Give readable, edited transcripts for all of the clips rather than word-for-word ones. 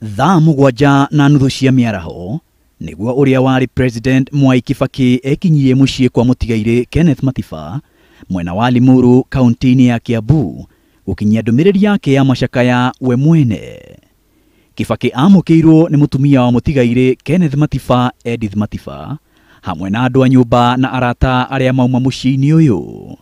Thaa mugwanja na nuthu cia miaraho niguo uria wari President Mwai Kibaki ekinyirie muciĩ kwa mutigaire Kenneth Matiba mwena wa Limuru kaunti-ini ya Kiambu gukinyia ndumiriri yake ya macakaya we mwene. Kibaki amukiirwo ni mutumia wa mutigaire Kenneth Matiba, Edith Matiba, hamwe na andu a nyumba na arata aria mauma muciĩ-ini uyu.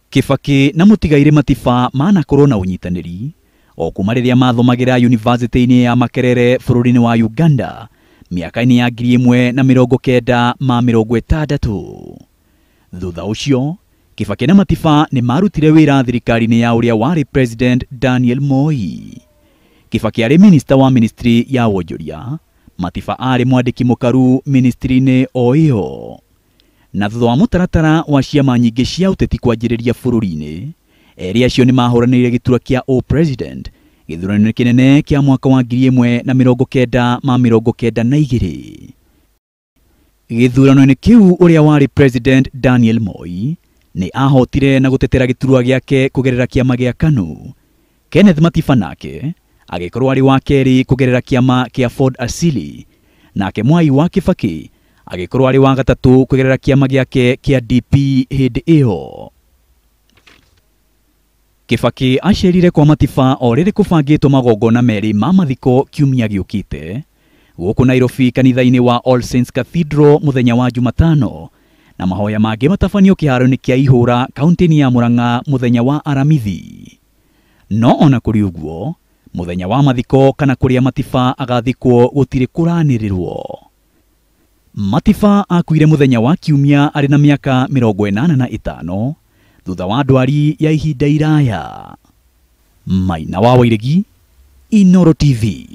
Kibaki na mutigaire Matiba manakorwo na unyitaniri o kuma riria mathomagira university-ini ya Makerere bururi-ini wa Uganda miaka-ini ya 1960. Thutha ucio Kibaki na Matiba ni marutire wira thirikari-ini ya uria wari President Daniel Moi. Kibaki ari minister wa ministry ya wonjoria, Matiba ari mwandiki mukaru ministry-ini o iyo. Na thutha wa mutaratara wa ciama nyingi cia uteti kwanjiriria bururi-ini, eri acio ni mahuranire gitura kia o president githurano kinene kia mwaka wa 1992. Githurano-ini kiu uria wari President Daniel Moi ni ahotire na gutetera giturwa giake kugerera kiama gia KANU. Kenneth Matiba nake agikorwo ari wa keri kugerera kiama kia Ford Asili, nake Mwai wa Kibaki agikorwo ari wa gatatu kugerera kiama giake kia DP hindi iyo. Kibaki acerire kwa Matiba o riri kubangitwo magongona meri ma mathiko kiumia giukite guku Nairobi kanitha-ini wa All Saints Cathedral muthenya wa Jumatano, na mahoya mangi matabanio kiharo-ini kia Ihura kaunti-ini ya Murang'a muthenya wa Aramithi. No ona kuri uguo muthenya wa mathiko kana kuria Matiba agathikwo gutiri kuranirirwo. Matiba akuire muthenya wa kiumia ari na miaka 85 thutha wa ndwari ya ihinda iraya. Maina wa Wairegi, Inooro TV.